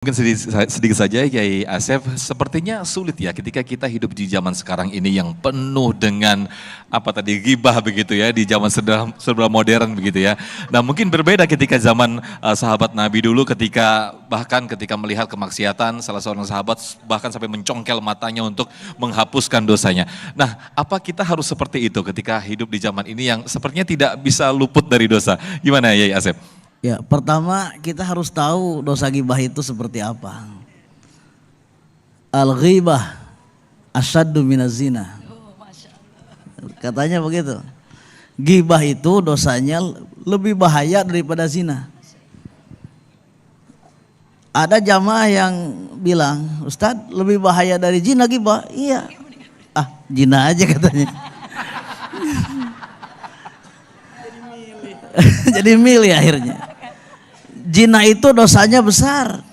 Mungkin sedikit saja Kiai Asep, sepertinya sulit ya ketika kita hidup di zaman sekarang ini yang penuh dengan ghibah begitu ya, di zaman serba modern begitu ya. Nah mungkin berbeda ketika zaman sahabat Nabi dulu bahkan ketika melihat kemaksiatan salah seorang sahabat bahkan sampai mencongkel matanya untuk menghapuskan dosanya. Nah apa kita harus seperti itu ketika hidup di zaman ini yang sepertinya tidak bisa luput dari dosa? Gimana Kiai Asep? Ya, pertama kita harus tahu dosa ghibah itu seperti apa. Al-ghibah asyaddu minaz zina. Katanya begitu. Ghibah itu dosanya lebih bahaya daripada zina. Ada jamaah yang bilang, Ustadz lebih bahaya dari zina ghibah? Iya. Zina aja katanya. Jadi milih akhirnya. Zina itu dosanya besar.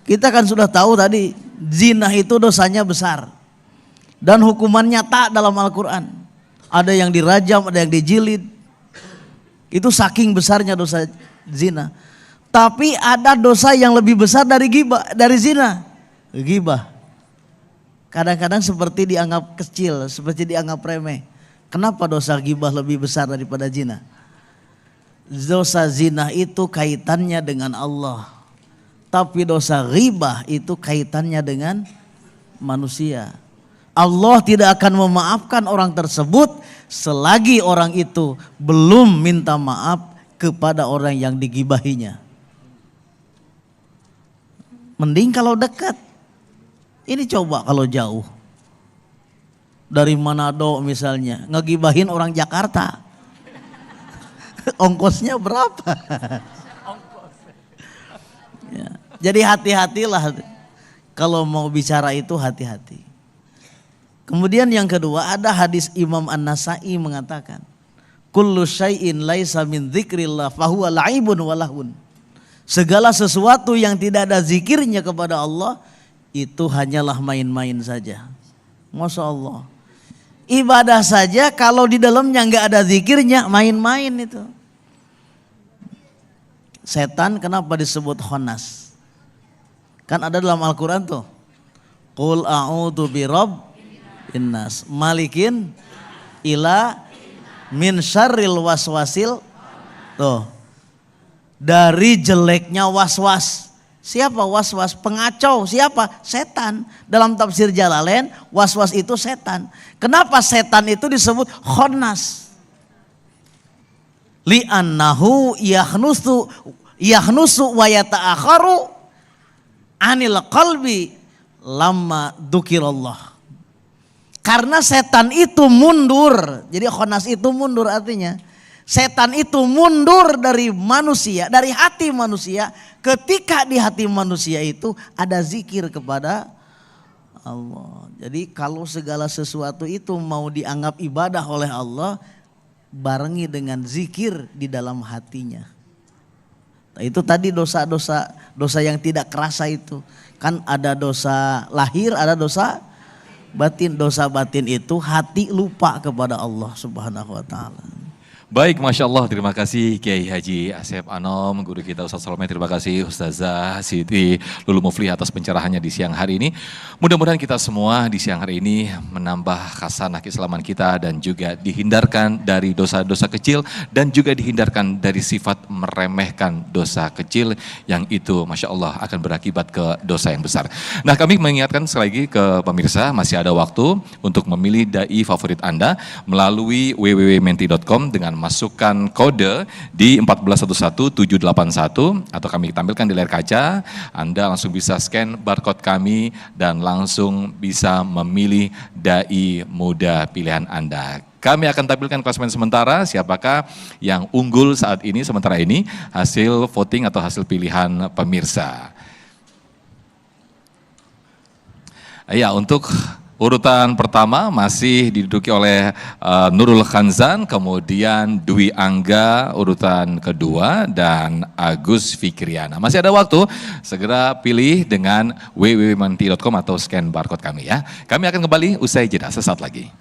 Kita kan sudah tahu tadi, zina itu dosanya besar. Dan hukumannya tak dalam Al-Quran. Ada yang dirajam, ada yang dijilid. Itu saking besarnya dosa zina. Tapi ada dosa yang lebih besar dari zina. Ghibah. Kadang-kadang seperti dianggap kecil, seperti dianggap remeh. Kenapa dosa ghibah lebih besar daripada zina? Dosa zina itu kaitannya dengan Allah. Tapi dosa ghibah itu kaitannya dengan manusia. Allah tidak akan memaafkan orang tersebut selagi orang itu belum minta maaf kepada orang yang digibahinya. Mending kalau dekat. Ini coba kalau jauh. Dari Manado misalnya, ngegibahin orang Jakarta. Ongkosnya berapa? Ya. Jadi hati-hatilah kalau mau bicara itu hati-hati. Kemudian yang kedua ada hadis Imam An-Nasai mengatakan, kullu syai'in laisa min dzikrillah fahuwa la'ibun walahun. Segala sesuatu yang tidak ada zikirnya kepada Allah itu hanyalah main-main saja. Masya Allah. Ibadah saja kalau di dalamnya nggak ada zikirnya main-main itu. Setan kenapa disebut khannas? Kan ada dalam Al-Quran tuh. Qul a'udzu birabbin nas malikin ila min syarril waswasil. Tuh. Dari jeleknya waswas. Siapa waswas? Pengacau. Siapa? Setan. Dalam tafsir Jalalain, waswas itu setan. Kenapa setan itu disebut khannas? Li'annahu yahnusu wa yata'akharu anil qalbi lamma dzukirallah. Karena setan itu mundur. Jadi khannas itu mundur artinya. Setan itu mundur dari manusia, dari hati manusia ketika di hati manusia itu ada zikir kepada Allah. Jadi kalau segala sesuatu itu mau dianggap ibadah oleh Allah, barengi dengan zikir di dalam hatinya. Nah, itu tadi dosa yang tidak kerasa itu. Kan ada dosa lahir, ada dosa batin. Dosa batin itu hati lupa kepada Allah Subhanahu wa taala. Baik, Masya Allah, terima kasih Kiai Haji Asep Anom, guru kita Ustaz Salome, terima kasih Ustazah Siti Lulu Mufli atas pencerahannya di siang hari ini. Mudah-mudahan kita semua di siang hari ini menambah khasanah keislaman kita dan juga dihindarkan dari dosa-dosa kecil dan juga dihindarkan dari sifat meremehkan dosa kecil yang itu Masya Allah akan berakibat ke dosa yang besar. Nah kami mengingatkan sekali lagi ke pemirsa masih ada waktu untuk memilih dai favorit Anda melalui www.menti.com dengan masukkan kode di 1411781 atau kami tampilkan di layar kaca. Anda langsung bisa scan barcode kami dan langsung bisa memilih dai muda pilihan Anda. Kami akan tampilkan klasemen sementara siapakah yang unggul saat ini sementara ini hasil voting atau hasil pilihan pemirsa. Ya, untuk urutan pertama masih diduduki oleh Nurul Khanzan, kemudian Dwi Angga urutan kedua dan Agus Fikriana. Masih ada waktu, segera pilih dengan www.menti.com atau scan barcode kami ya. Kami akan kembali usai jeda sesaat lagi.